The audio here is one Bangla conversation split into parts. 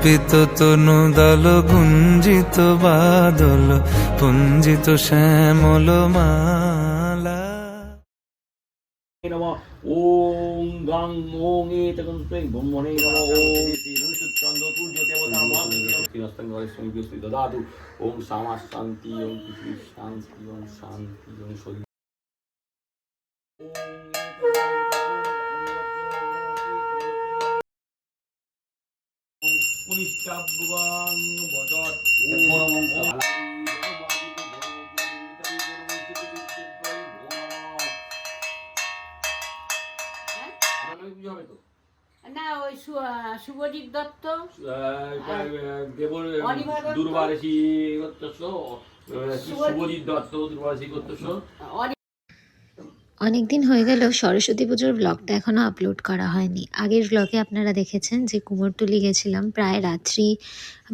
কল্পিত তনুদল গুঞ্জিত বাদল পুঞ্জিত শ্যামল মালা। নমঃ ওং গাং ওং এতকং স্বং ব্রহ্মণে নমঃ ওং চন্দ্র সূর্য দেবতা মহাস্মি দদাতু ওং শামা শান্তি ওং পৃথিবী শান্তি ওং শান্তি ওং শরীর না ওই শুভজিৎ দত্ত দুর্বারসী শুভজিৎ দত্ত দুর্বারসী করতেছ। অনেক দিন হয়ে গেল সরস্বতী পুজোর ব্লগটা এখনও আপলোড করা হয়নি। আগের ব্লগে আপনারা দেখেছেন যে কুমোরটুলি গেছিলাম প্রায় রাত্রি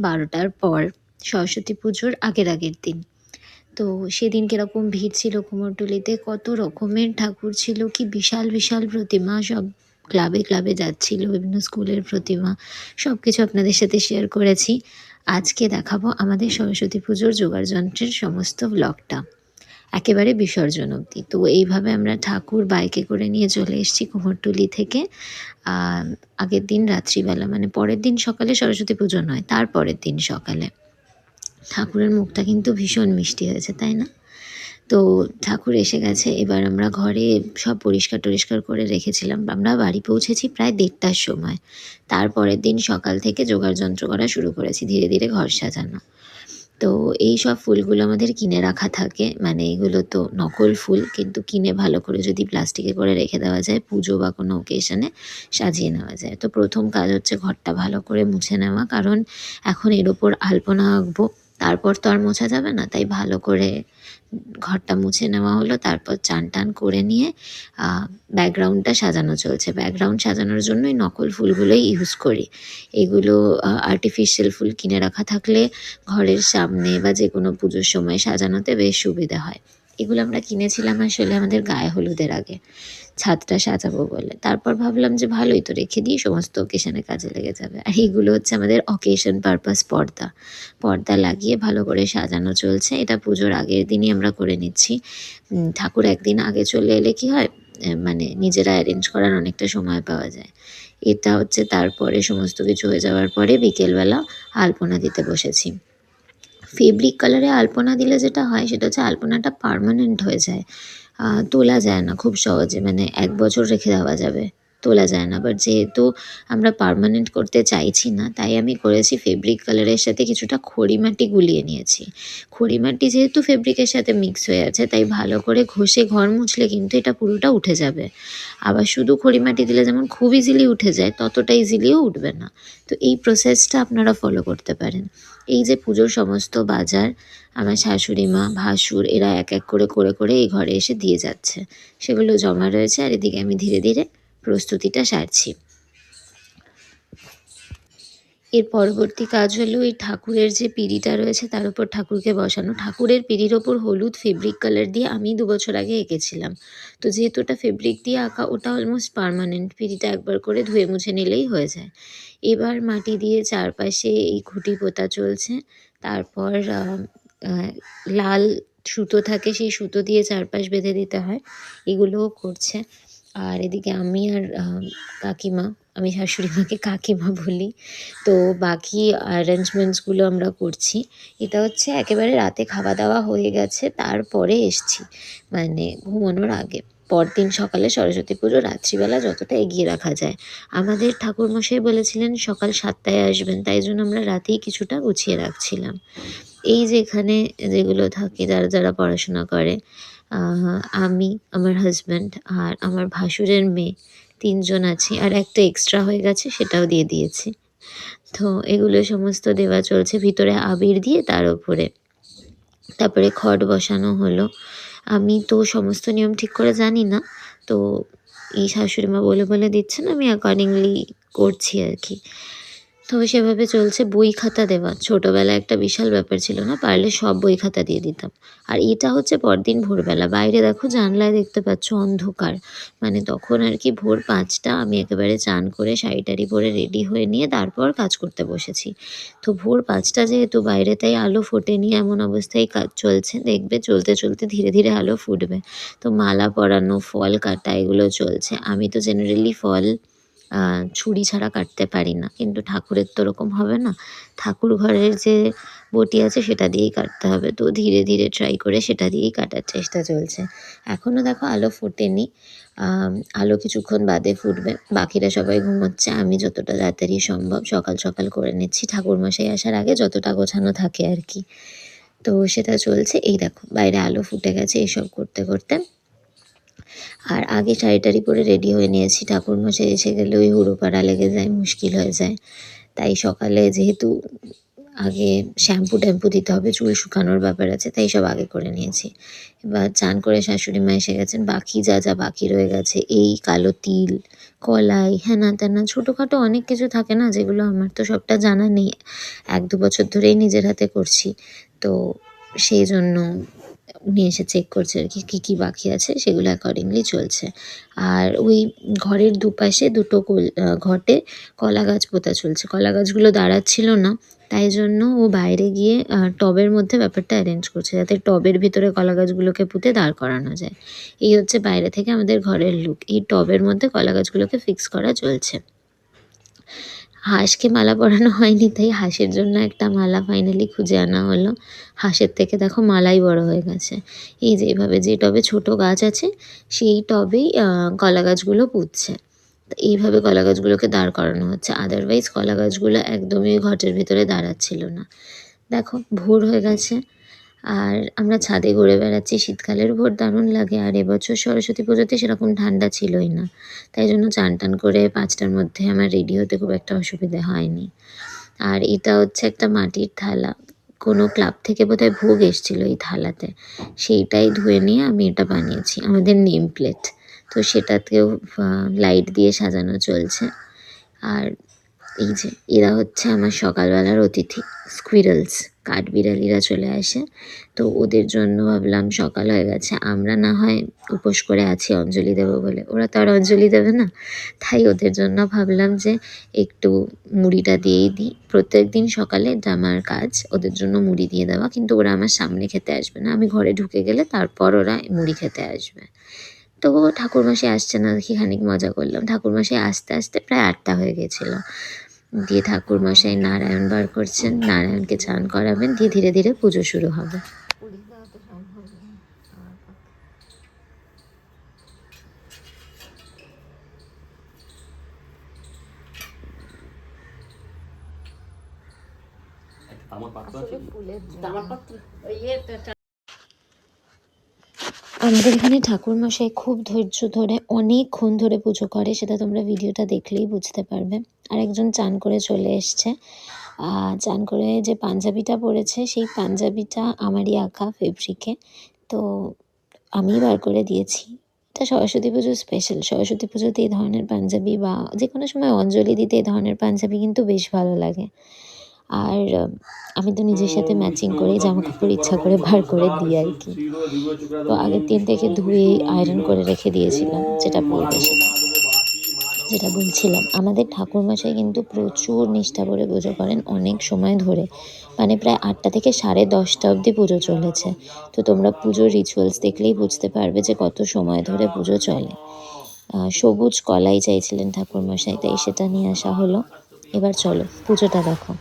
12টার পর, সরস্বতী পুজোর আগের দিন। তো সেদিন কীরকম ভিড় ছিল কুমোরটুলিতে, কত রকমের ঠাকুর ছিল, কি বিশাল বিশাল প্রতিমা, সব ক্লাবে ক্লাবে যাচ্ছিল, বিভিন্ন স্কুলের প্রতিমা, সব কিছু আপনাদের সাথে শেয়ার করেছি। আজকে দেখাবো আমাদের সরস্বতী পুজোর জোগাড় যন্ত্রের সমস্ত ব্লগটা একেবারে বিসর্জন অবধি। তো এইভাবে আমরা ঠাকুর বাইকে করে নিয়ে চলে এসেছি কুমোরটুলি থেকে। আগের দিন রাত্রিবেলা, মানে পরের দিন সকালে সরস্বতী পুজো নয়, তার পরের দিন সকালে। ঠাকুরের মুখটা কিন্তু ভীষণ মিষ্টি হয়েছে, তাই না? তো ঠাকুর এসে গেছে। এবার আমরা ঘরে সব পরিষ্কার টরিষ্কার করে রেখেছিলাম। আমরা বাড়ি পৌঁছেছি প্রায় 1:30টার সময়। তারপরের দিন সকাল থেকে জোগাড় যন্ত্র করা শুরু করেছি, ধীরে ধীরে ঘর সাজানো। তো এই সব ফুলগুলো আমাদের কিনে রাখা থাকে, মানে এগুলো তো নকল ফুল, কিন্তু কিনে ভালো করে যদি প্লাস্টিকে করে রেখে দেওয়া যায়, পুজো বা কোনো ওকেশনে সাজিয়ে নেওয়া যায়। তো প্রথম কাজ হচ্ছে ঘরটা ভালো করে মুছে নেওয়া, কারণ এখন এর ওপর আলপনা আঁকবো, তারপর তো আর মোছা যাবে না, তাই ভালো করে ঘরটা মুছে নেওয়া হলো। তারপর চান টান করে নিয়ে ব্যাকগ্রাউন্ডটা সাজানো চলছে। ব্যাকগ্রাউন্ড সাজানোর জন্যই নকল ফুলগুলোই ইউজ করি। এগুলো আর্টিফিশিয়াল ফুল কিনে রাখা থাকলে ঘরের সামনে বা যে কোনো পুজোর সময় সাজানোতে বেশ সুবিধা হয়। এগুলো আমরা কিনেছিলাম আসলে আমাদের গায়ে হলুদের আগে, ছাদটা সাজাবো বলে। তারপর ভাবলাম যে ভালোই তো, রেখে দিয়ে সমস্ত অকেশনে কাজে লেগে যাবে। আর এইগুলো হচ্ছে আমাদের অকেশন পারপাস পর্দা লাগিয়ে ভালো করে সাজানো চলছে। এটা পুজোর আগের দিনই আমরা করে নিচ্ছি। ঠাকুর একদিন আগে চলে এলে কি হয়, মানে নিজেরা অ্যারেঞ্জ করার অনেকটা সময় পাওয়া যায়। এটা হচ্ছে তারপরে সমস্ত কিছু হয়ে যাওয়ার পরে বিকেলবেলা আলপনা দিতে বসেছি। ফেব্রিক কালারে আলপনা দিলে যেটা হয় সেটা হচ্ছে আলপনাটা পার্মানেন্ট হয়ে যায়, তোলা যায় না খুব সহজে, মানে 1 বছর রেখে দেওয়া যাবে, তোলা যায় না। বাট যেহেতু আমরা পার্মানেন্ট করতে চাইছি না, তাই আমি করেছি ফেব্রিক কালারের সাথে কিছুটা খড়িমাটি গুলিয়ে নিয়েছি। খড়িমাটি যেহেতু ফেব্রিকের সাথে মিক্স হয়ে আছে, তাই ভালো করে ঘষে ঘর মুছলে কিন্তু এটা পুরোটা উঠে যাবে। আবার শুধু খড়িমাটি দিলে যেমন খুব ইজিলি উঠে যায়, ততটা ইজিলিও উঠবে না। তো এই প্রসেসটা আপনারা ফলো করতে পারেন। এই যে পুজোর সমস্ত বাজার আমার শাশুড়ি মা, ভাসুর এরা এক এক করে করে এই ঘরে এসে দিয়ে যাচ্ছে, সেগুলো জমা রয়েছে। আর এদিকে আমি ধীরে ধীরে প্রস্তুতিটা সারছি। এর পরবর্তী কাজ হলো এই ঠাকুরের যে পিঁড়িটা রয়েছে তার উপর ঠাকুরকে বসানো। ঠাকুরের পিঁড়ির ওপর হলুদ ফেব্রিক কালার দিয়ে আমি 2 বছর আগে এঁকেছিলাম। তো যেহেতু ওটা ফেব্রিক দিয়ে আঁকা, ওটা অলমোস্ট পার্মানেন্ট। পিঁড়িটা একবার করে ধুয়ে মুছে নিলেই হয়ে যায়। এবার মাটি দিয়ে চারপাশে এই খুঁটি পোতা চলছে। তারপর লাল সুতো থাকে, সেই সুতো দিয়ে চারপাশ বেঁধে দিতে হয়, এগুলোও করছে। আর এদিকে আমি আর কাকিমা, আমি শাশুড়ি মাকে কাকিমা বলি, তো বাকি অ্যারেঞ্জমেন্টসগুলো আমরা করছি। এটা হচ্ছে একেবারে রাতে খাওয়া দাওয়া হয়ে গেছে, তারপরে এসছি, মানে ঘুমানোর আগে। পরদিন সকালে সরস্বতী পুজো রাত্রিবেলা যতটা এগিয়ে রাখা যায়। আমাদের ঠাকুরমশাই বলেছিলেন সকাল 7টায় আসবেন, তাই জন্য আমরা রাতেই কিছুটা গুছিয়ে রাখছিলাম। এই যে এখানে যেগুলো থাকে, যারা যারা পড়াশোনা করে, আমি, আমার হাজব্যান্ড আর আমার ভাসুরের মেয়ে, 3 জন আছি। আর একটা এক্সট্রা হয়ে গেছে, সেটাও দিয়ে দিয়েছি। তো এগুলো সমস্ত দেওয়া চলছে, ভিতরে আবির দিয়ে তার ওপরে। তারপরে খড় বসানো হলো। আমি তো সমস্ত নিয়ম ঠিক করে জানি না, তো এই শাশুড়ি মা বলে বলে দিচ্ছেন, আমি অ্যাকর্ডিংলি করছি আর কি। তো সেভাবে চলছে। বই খাতা দেওয়া ছোটোবেলায় একটা বিশাল ব্যাপার ছিল না, পারলে সব বই খাতা দিয়ে দিতাম। আর এটা হচ্ছে পরদিন ভোরবেলা, বাইরে দেখো জানলায় দেখতে পাচ্ছ অন্ধকার, মানে তখন আর কি ভোর 5টা। আমি একেবারে চান করে শাড়ি টাড়ি পরে রেডি হয়ে নিয়ে তারপর কাজ করতে বসেছি। তো ভোর 5টা যেহেতু বাইরে, তাই আলো ফোটেনি, এমন অবস্থায় কাজ চলছে। দেখবে চলতে চলতে ধীরে ধীরে আলো ফুটবে। তো মালা পরানো, ফল কাটা এগুলো চলছে। আমি তো জেনারেলি ফল ছুরি ছাড়া কাটতে পারি না, কিন্তু ঠাকুরের তো ওরকম হবে না, ঠাকুর ঘরের যে বটি আছে সেটা দিয়েই কাটতে হবে। তো ধীরে ধীরে ট্রাই করে সেটা দিয়েই কাটার চেষ্টা চলছে। এখনও দেখো আলো ফোটেনি, আলো কিছুক্ষণ বাদে ফুটবে। বাকিরা সবাই ঘুমোচ্ছে, আমি যতটা তাড়াতাড়ি সম্ভব সকাল সকাল করে নিচ্ছি, ঠাকুরমশাই আসার আগে যতটা গোছানো থাকে আর কি। তো সেটা চলছে। এই দেখো বাইরে আলো ফুটে গেছে এইসব করতে করতে। আর আগে শাড়ি টাড়ি পরে রেডি হয়ে নিয়েছি, ঠাকুরমশাই এসে গেলে ওই হুড়োপাড়া লেগে যায়, মুশকিল হয়ে যায়। তাই সকালে যেহেতু আগে শ্যাম্পু ট্যাম্পু দিতে হবে, চুল শুকানোর ব্যাপার আছে, তাই সব আগে করে নিয়েছি। এবার চান করে শাশুড়ি মা এসে গেছেন, বাকি যা যা বাকি রয়ে গেছে, এই কালো তিল, কলাই, হ্যানা ত্যানা ছোটোখাটো অনেক কিছু থাকে না, যেগুলো আমার তো সবটা জানা নেই, 1-2 বছর ধরেই নিজের হাতে করছি। তো সেই জন্য উনি এসে চেক করছে আর কি কী কী বাকি আছে, সেগুলো অ্যাকর্ডিংলি চলছে। আর ওই ঘরের দুপাশে দুটো ঘটে কলা গাছ পোঁতা চলছে। কলা গাছগুলো দাঁড়াচ্ছিল না, তাই জন্য ও বাইরে গিয়ে টবের মধ্যে ব্যাপারটা অ্যারেঞ্জ করছে, যাতে টবের ভিতরে কলা গাছগুলোকে পুঁতে দাঁড় করানো যায়। এই হচ্ছে বাইরে থেকে আমাদের ঘরের লুক। এই টবের মধ্যে কলা গাছগুলোকে ফিক্স করা চলছে। হাঁসকে মালা পরানো হয়নি, তাই হাঁসের জন্য একটা মালা ফাইনালি খুঁজে আনা হলো। হাঁসের থেকে দেখো মালাই বড় হয়ে গেছে। এই যে এভাবে যে টবে ছোট গাছ আছে, সেই টবেই কলা গাছগুলো পুঁতছে। তো এইভাবে কলা গাছগুলোকে দাঁড় করানো হচ্ছে, আদারওয়াইজ কলা গাছগুলো একদমই ঘটের ভিতরে দাঁড়াচ্ছিল না। দেখো ভোর হয়ে গেছে, আর আমরা ছাদে ঘুরে বেড়াচ্ছি। শীতকালের ভোর দারুণ লাগে, আর এবছর সরস্বতী পুজোতে সেরকম ঠান্ডা ছিলই না, তাই জন্য চান টান করে 5টার মধ্যে আমার রেডি হতে খুব একটা অসুবিধে হয়নি। আর এটা হচ্ছে একটা মাটির থালা, কোনো ক্লাব থেকে বোধহয় ভোগ এসেছিল এই থালাতে, সেইটাই ধুয়ে নিয়ে আমি এটা বানিয়েছি, আমাদের নেম প্লেট। তো সেটাতেও লাইট দিয়ে সাজানো চলছে। আর এই যে এরা হচ্ছে আমার সকালবেলার অতিথি, স্কুইরেলস, কাঠবিড়ালিরা চলে আসে। তো ওদের জন্য ভাবলাম সকাল হয়ে গেছে, আমরা না হয় উপোস করে আছি অঞ্জলি দেবো বলে, ওরা তো আর অঞ্জলি দেবে না, তাই ওদের জন্য ভাবলাম যে একটু মুড়িটা দিয়েই দিই। প্রত্যেক দিন সকালে এটা আমার কাজ, ওদের জন্য মুড়ি দিয়ে দেওয়া, কিন্তু ওরা আমার সামনে খেতে আসবে না, আমি ঘরে ঢুকে গেলে তারপর ওরা মুড়ি খেতে আসবে। তো ঠাকুরমশাই আসছে না দেখি খানিক মজা করলাম। ঠাকুরমশাই আসতে আসতে প্রায় 8টা হয়ে গেছিলো। দিয়ে ঠাকুরমশাই নারায়ণ বার করছেন, নারায়ণকে চান করাবেন, দিয়ে ধীরে ধীরে পুজো শুরু হবে। আমার পাত্র আছে, আমার পাত্র আমাদের এখানে ঠাকুরমশাই খুব ধৈর্য ধরে অনেকক্ষণ ধরে পুজো করে, সেটা তোমরা ভিডিওটা দেখলেই বুঝতে পারবে। আর একজন চান করে চলে এসছে, চান করে যে পাঞ্জাবিটা পরেছে, সেই পাঞ্জাবিটা আমারই আঁকা ফেব্রিকে, তো আমিই বার করে দিয়েছি। এটা সরস্বতী পুজোর স্পেশাল, সরস্বতী পুজোতে এই ধরনের পাঞ্জাবি বা যে কোনো সময় অঞ্জলি দিতে এই ধরনের পাঞ্জাবি কিন্তু বেশ ভালো লাগে। আর আমি তো নিজের সাথে ম্যাচিং করেই জামাকাপড় ইচ্ছা করে বার করে দিই আর কি। তো আগের দিন থেকে ধুয়ে আয়রন করে রেখে দিয়েছিলাম, যেটা পরবে সেটা। যেটা বলছিলাম, আমাদের ঠাকুরমশাই কিন্তু প্রচুর নিষ্ঠা করে পুজো করেন অনেক সময় ধরে, মানে প্রায় 8টা থেকে 10:30 অবধি পুজো চলেছে। তো তোমরা পুজোর রিচুয়ালস দেখলেই বুঝতে পারবে যে কত সময় ধরে পুজো চলে। সবুজ কলাই চাইছিলেন ঠাকুরমশাই, তাই সেটা নিয়ে আসা হলো। এবার চলো পুজোটা দেখো।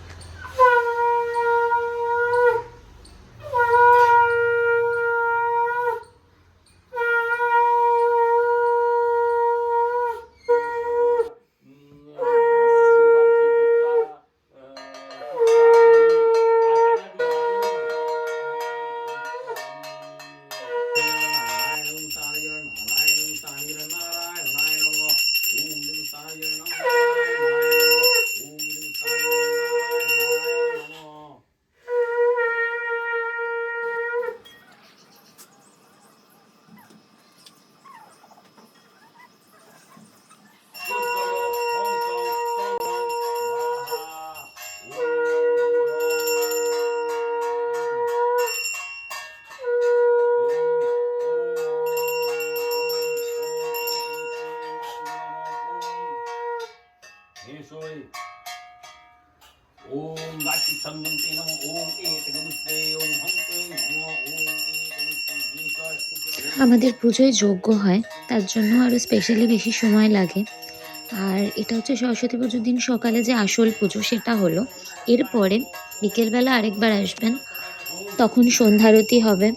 গায়ত্রী ছন্দন্তে নমো ওম এতগুরুত্রে ওম হংতে নমো ওম এতগুরুত্রে আমাদের পুজোয় যজ্ঞ হয়, তার জন্য আরও স্পেশালি বেশি সময় লাগে। আর এটা হচ্ছে সরস্বতী পুজোর দিন সকালে যে আসল পুজো সেটা হলো। এরপরে বিকেলবেলা আরেকবার আসবেন, তখন সন্ধ্যারতি হবে।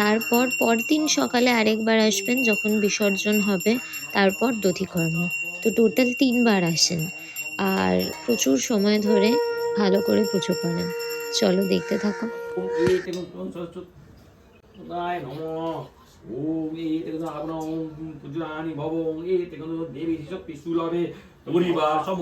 তারপর পরদিন সকালে আরেকবার আসবেন যখন বিসর্জন হবে, তারপর দধিকর্ম। তো টোটাল 3 বার আসেন আর প্রচুর সময় ধরে ভালো করে পুজো করেন। চলো দেখতে থাকো। ওম এতগুরুত্রে নমো ওম এতগুরুত্রে ওম পূজানি ভব ওম এতগুরুত্রে দেবী শক্তি সুলভে পরিবার সম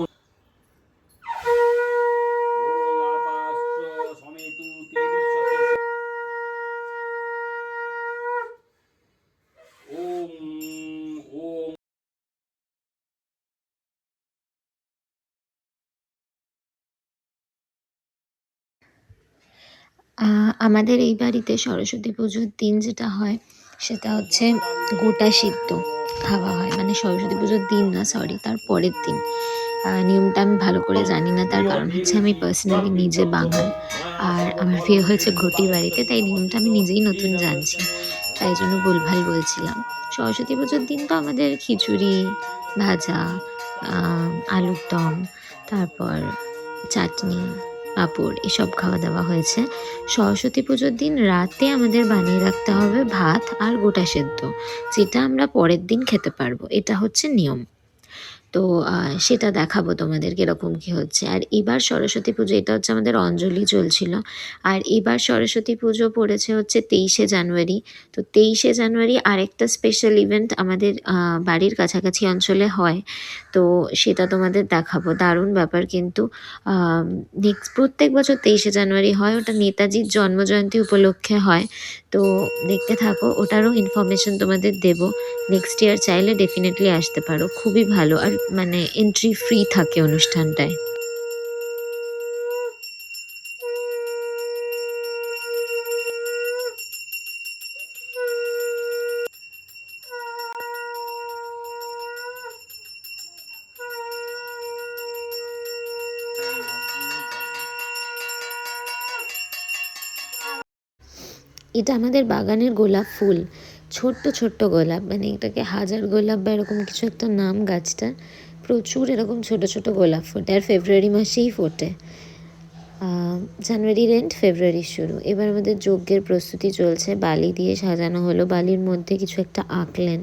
আমাদের এই বাড়িতে সরস্বতী পুজোর দিন যেটা হয় সেটা হচ্ছে গোটা সিদ্ধ খাওয়া হয়, মানে সরস্বতী পুজোর দিন না, সরি, তার পরের দিন। নিয়মটা আমি ভালো করে জানি না, তার কারণ হচ্ছে আমি পার্সোনালি নিজে বাঙাল আর আমার বিয়ে হয়েছে ঘটি বাড়িতে, তাই নিয়মটা আমি নিজেই নতুন জানছি, তাই জন্য ভুলভাল বলছিলাম। সরস্বতী পুজোর দিন তো আমাদের খিচুড়ি, ভাজা, আলুর দম, তারপর চাটনি, পাঁপড় এসব খাওয়া দাওয়া হয়েছে। সরস্বতী পুজোর দিন রাতে আমাদের বানিয়ে রাখতে হবে ভাত আর গোটা সেদ্ধ, যেটা আমরা পরের দিন খেতে পারবো। এটা হচ্ছে নিয়ম। তো সেটা দেখাবো তোমাদের কীরকম কী হচ্ছে। আর এবার সরস্বতী পুজো, এটা হচ্ছে আমাদের অঞ্জলি চলছিল, আর এবার সরস্বতী পুজো পড়েছে হচ্ছে 23শে জানুয়ারি। তো 23শে জানুয়ারি আরেকটা স্পেশাল ইভেন্ট আমাদের বাড়ির কাছাকাছি অঞ্চলে হয়, তো সেটা তোমাদের দেখাবো। দারুণ ব্যাপার কিন্তু। নেক্সট প্রত্যেক বছর 23শে জানুয়ারি হয়, ওটা নেতাজির জন্মজয়ন্তী উপলক্ষে হয়। তো দেখতে থাকো, ওটারও ইনফরমেশন তোমাদের দেবো। নেক্সট ইয়ার চাইলে ডেফিনেটলি আসতে পারো, খুবই ভালো। আর মানে এন্ট্রি ফ্রি থাকে অনুষ্ঠানটায়। এটা আমাদের বাগানের গোলাপ ফুল, ছোট্ট ছোট্ট গোলাপ, মানে এটাকে হাজার গোলাপ বা এরকম কিছু একটা নাম গাছটার। প্রচুর এরকম ছোট ছোট গোলাপ ফোটে, আর ফেব্রুয়ারি মাসেই ফোটে। জানুয়ারির এন্ড ফেব্রুয়ারির শুরু। এবার আমাদের যজ্ঞের প্রস্তুতি চলছে, বালি দিয়ে সাজানো হলো, বালির মধ্যে কিছু একটা আঁকলেন,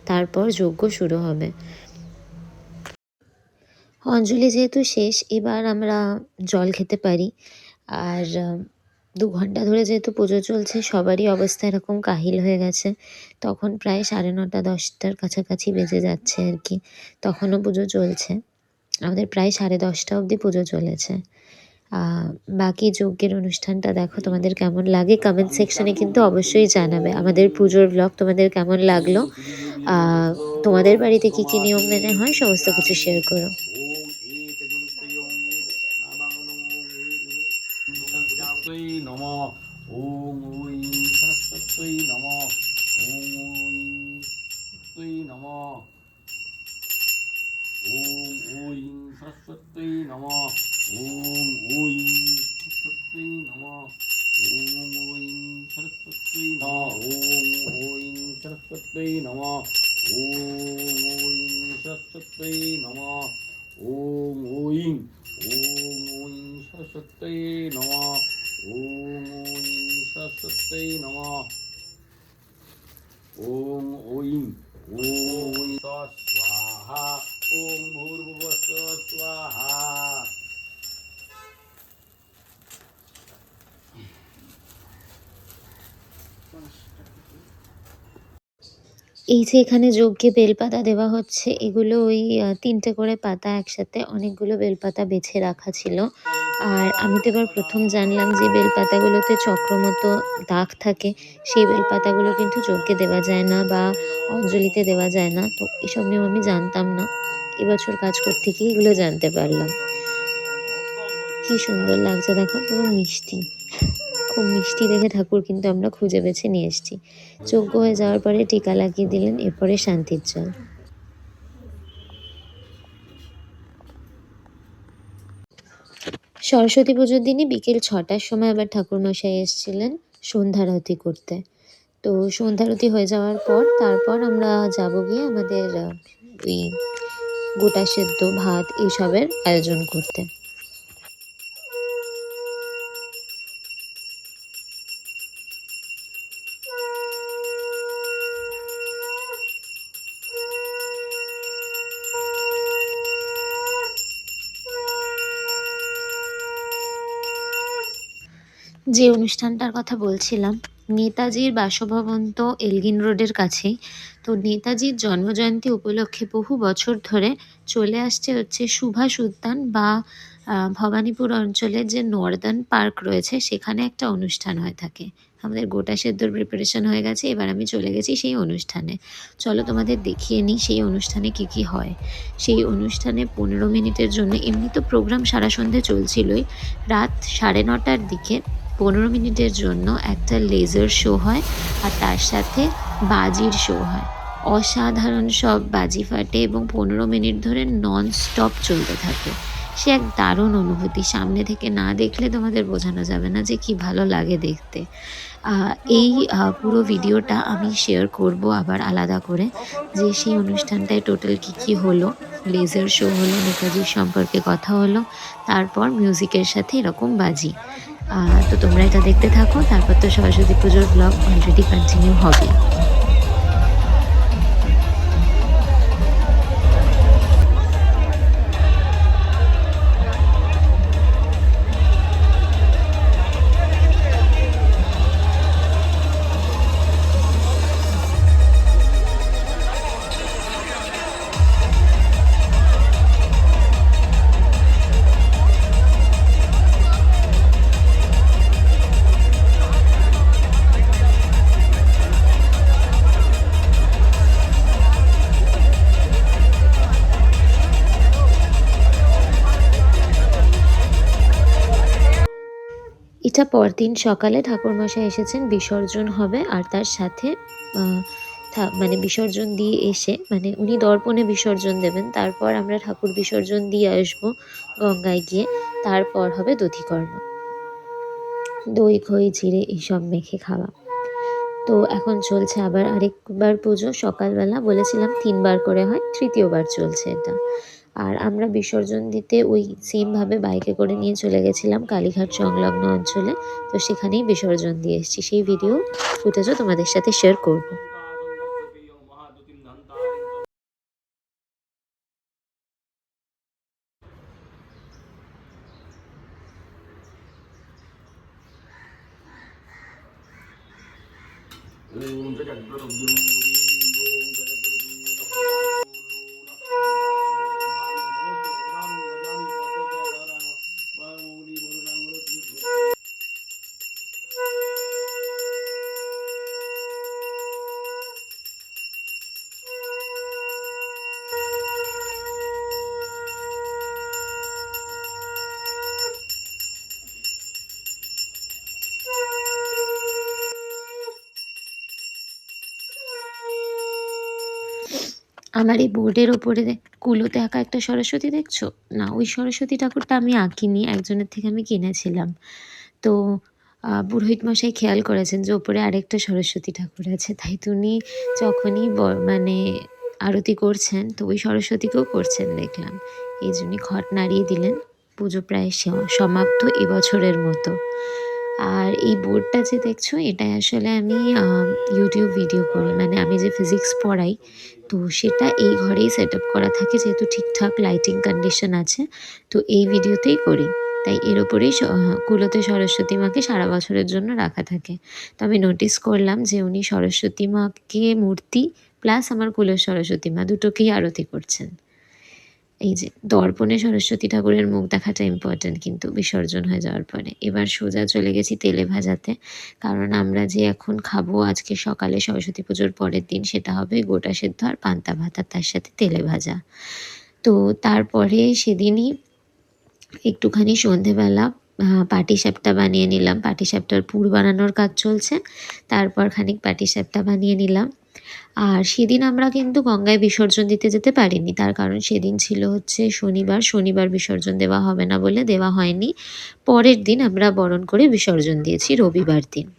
তারপর যজ্ঞ শুরু হবে। অঞ্জলি যেহেতু শেষ, এবার আমরা জল খেতে পারি। আর 2 ঘন্টা ধরে যেহেতু পুজো চলছে, সবারই অবস্থা এরকম কাহিল হয়ে গেছে। তখন প্রায় 9:30 10টার কাছাকাছি বেজে যাচ্ছে আর কি, তখনও পুজো চলছে। আমাদের প্রায় 10:30 অবধি পুজো চলেছে। বাকি যজ্ঞের অনুষ্ঠানটা দেখো, তোমাদের কেমন লাগে কমেন্ট সেকশনে কিন্তু অবশ্যই জানাবে। আমাদের পুজোর ব্লগ তোমাদের কেমন লাগলো, তোমাদের বাড়িতে কী কী নিয়ম মেনে হয় সমস্ত কিছু শেয়ার করো। নমঃ ওম ওই সরস্বতী নমঃ ওম ওই সরস্বতী নমঃ ওম ওই সরস্বতী নমঃ ওম ওই সরস্বতী নমঃ ওম ওই সরস্বতী নমঃ ওম ওই সরস্বতী নমঃ ওম ওই সরস্বতী নমঃ ওম ওই সরস্বতী নমঃ ওম ওই সরস্বতী নমঃ ওম ওই স্বাহা ওম ভূর্ভুবস্সুঃ স্বাহা। এই যে এখানে যজ্ঞে বেলপাতা দেওয়া হচ্ছে, এগুলো ওই 3টে করে পাতা একসাথে অনেকগুলো বেলপাতা বেছে রাখা ছিল। আর আমি তো এবার প্রথম জানলাম যে বেলপাতাগুলোতে চক্রমতো দাগ থাকে, সেই বেলপাতাগুলো কিন্তু যজ্ঞে দেওয়া যায় না বা অঞ্জলিতে দেওয়া যায় না। তো এসব নিয়ম আমি জানতাম না, এবছর কাজ করতে গিয়ে এগুলো জানতে পারলাম। কি সুন্দর লাগছে দেখো, পুরো মিষ্টি, খুব মিষ্টি দেখে ঠাকুর কিন্তু আমরা খুঁজে বেছে নিয়ে এসেছি। যজ্ঞ হয়ে যাওয়ার পরে টিকা লাগিয়ে দিলেন, এরপরে শান্তির জল। সরস্বতী পুজোর দিনই বিকেল 6টার সময় আবার ঠাকুরমশাই এসেছিলেন সন্ধ্যারতি করতে। তো সন্ধ্যারতি হয়ে যাওয়ার পর তারপর আমরা যাব গিয়ে আমাদের ওই গোটা সেদ্ধ ভাত এইসবের আয়োজন করতে। যে অনুষ্ঠানটার কথা বলছিলাম, নেতাজির বাসভবন তো এলগিন রোডের কাছেই। তো নেতাজির জন্মজয়ন্তী উপলক্ষে বহু বছর ধরে চলে আসছে হচ্ছে সুভাষ উদ্যান বা ভবানীপুর অঞ্চলের যে নর্দার্ন পার্ক রয়েছে সেখানে একটা অনুষ্ঠান হয়ে থাকে। আমাদের গোটা সেদ্ধর প্রিপারেশন হয়ে গেছে, এবার আমি চলে গেছি সেই অনুষ্ঠানে। চলো তোমাদের দেখিয়ে নিই সেই অনুষ্ঠানে কি কি হয়। সেই অনুষ্ঠানে 15 মিনিটের জন্য, এমনি তো প্রোগ্রাম সারা সন্ধে চলছিলই, রাত 9:30টার দিকে 15 মিনিটের জন্য একটা লেজার শো হয় আর তার সাথে বাজির শো হয়। অসাধারণ সব বাজি ফাটে এবং 15 মিনিট ধরে নন স্টপ চলতে থাকে। সে এক দারুণ অনুভূতি, সামনে থেকে না দেখলে তোমাদের বোঝানো যাবে না যে কি ভালো লাগে দেখতে। এই পুরো ভিডিওটা আমি শেয়ার করব আবার আলাদা করে, যে সেই অনুষ্ঠানটায় টোটাল কী কী হলো। লেজার শো হলো, নেতাজির সম্পর্কে কথা হলো, তারপর মিউজিকের সাথে এরকম বাজি। তো তোমরা এটা দেখতে থাকো, তারপর তো সরস্বতী পুজোর ব্লগ অলরেডি কন্টিনিউ হবে। এটা পরদিন সকালে ঠাকুরমশাই এসেছেন, বিসর্জন হবে আর তার সাথে মানে বিসর্জন দিয়ে এসে, মানে উনি দর্পণে বিসর্জন দেবেন, তারপর আমরা ঠাকুর বিসর্জন দিয়ে আসবো গঙ্গায় গিয়ে, তারপর হবে দধিকর্ম, দই খই জিরে এইসব মেখে খাওয়া। তো এখন চলছে আবার আরেকবার পুজো সকালবেলা, বলেছিলাম 3বার করে হয়, তৃতীয়বার চলছে এটা। আর আমরা বিসর্জন দিতে ওই সেমভাবে বাইকে করে নিয়ে চলে গেছিলাম কালীঘাট সংলগ্ন অঞ্চলে, তো সেখানেই বিসর্জন দিয়ে এসেছি। সেই ভিডিও ফুটেজও তোমাদের সাথে শেয়ার করব। আমার এই বোর্ডের ওপরে কুলোতে আঁকা একটা সরস্বতী দেখছো না, ওই সরস্বতী ঠাকুরটা আমি আঁকিনি, একজনের থেকে আমি কিনেছিলাম। তো পুরোহিত মশাই খেয়াল করেছেন যে ওপরে আরেকটা সরস্বতী ঠাকুর আছে, তাই উনি যখনই মানে আরতি করছেন তো ওই সরস্বতীকেও করছেন দেখলাম, এই জন্যই ঘট নাড়িয়ে দিলেন। পুজো প্রায় সমাপ্ত এবছরের মতো। আর এই বোর্ডটা যে দেখছো এটা আসলে আমি ইউটিউব ভিডিও করি, মানে আমি যে ফিজিক্স পড়াই তো সেটা এই ঘরেই সেট আপ করা থাকে, যেহেতু ঠিকঠাক লাইটিং কন্ডিশন আছে, তো এই ভিডিওতেই করি। তাই এর ওপরেই কুলোতে সরস্বতী মাকে সারা বছরের জন্য রাখা থাকে। তো আমি নোটিস করলাম যে উনি সরস্বতী মাকে মূর্তি প্লাস আমার কুলের সরস্বতী মা দুটোকেই আরতি করছেন। এই যে দর্পণে সরস্বতী ঠাকুরের মুখ দেখাটা ইম্পর্ট্যান্ট কিন্তু বিসর্জন হয়ে যাওয়ার পরে। এবার সোজা চলে গেছি তেলে ভাজাতে, কারণ আমরা যে এখন খাবো আজকে সকালে সরস্বতী পুজোর পরের দিন, সেটা হবে গোটা সেদ্ধ আর পান্তা ভাত আর তার সাথে তেলে ভাজা। তো তারপরে সেদিনই একটুখানি সন্ধেবেলা পাটিসাপটা বানিয়ে নিলাম, পাটিসাপটার পুর বানানোর কাজ চলছে, তারপর খানিক পাটিসাপটা বানিয়ে নিলাম। আর সেদিন আমরা কিন্তু গঙ্গায় বিসর্জন দিতে যেতে পারিনি, তার কারণ সেদিন ছিল হচ্ছে শনিবার, শনিবার বিসর্জন দেওয়া হবে না বলে দেওয়া হয়নি। পরের দিন আমরা বরণ করে বিসর্জন দিয়েছি রবিবার দিন।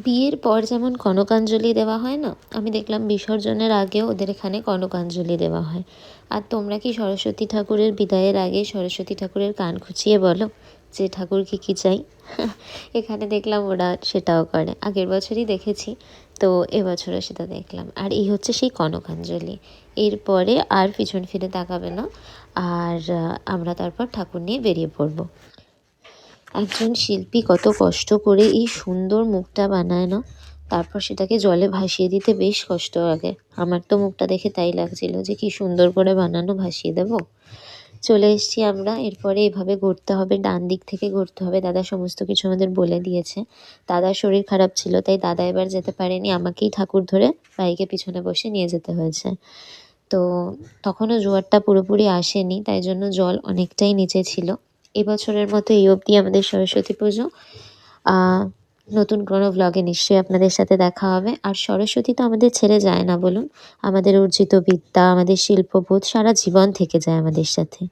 বিয়ের পর যেমন কনকাঞ্জলি দেওয়া হয় না, আমি দেখলাম বিসর্জনের আগেও ওদের এখানে কনকাঞ্জলি দেওয়া হয়। আর তোমরা কি সরস্বতী ঠাকুরের বিদায়ের আগে সরস্বতী ঠাকুরের কান খুঁচিয়ে বলো যে ঠাকুরকে কী চাই? এখানে দেখলাম ওরা সেটাও করে, আগের বছরই দেখেছি, তো এবছরও সেটা দেখলাম। আর এই হচ্ছে সেই কনকাঞ্জলি। এরপরে আর পিছন ফিরে তাকাবে না, আর আমরা তারপর ঠাকুর নিয়ে বেরিয়ে পড়বো। একজন শিল্পী কত কষ্ট করে এই সুন্দর মুখটা বানায় না, তারপর সেটাকে জলে ভাসিয়ে দিতে বেশ কষ্ট লাগে। আমার তো মুখটা দেখে তাই লাগছিল যে কি সুন্দর করে বানানো, ভাসিয়ে দেবো। চলে এসেছি আমরা। এরপরে এভাবে ঘুরতে হবে, ডান দিক থেকে ঘুরতে হবে। দাদা সমস্ত কিছু আমাদের বলে দিয়েছে। দাদার শরীর খারাপ ছিল, তাই দাদা এবার যেতে পারেনি, আমাকেই ঠাকুর ধরে বাইকে পিছনে বসে নিয়ে যেতে হয়েছে। তো তখনও জোয়ারটা পুরোপুরি আসেনি, তাই জন্য জল অনেকটাই নিচে ছিল। এবছরের মতো এই অবধি আমাদের সরস্বতী পুজো। নতুন কোনো ব্লগে নিশ্চয়ই আপনাদের সাথে দেখা হবে। আর সরস্বতী তো আমাদের ছেড়ে যায় না বলুন, আমাদের অর্জিত বিদ্যা, আমাদের শিল্পবোধ সারা জীবন থেকে যায় আমাদের সাথে।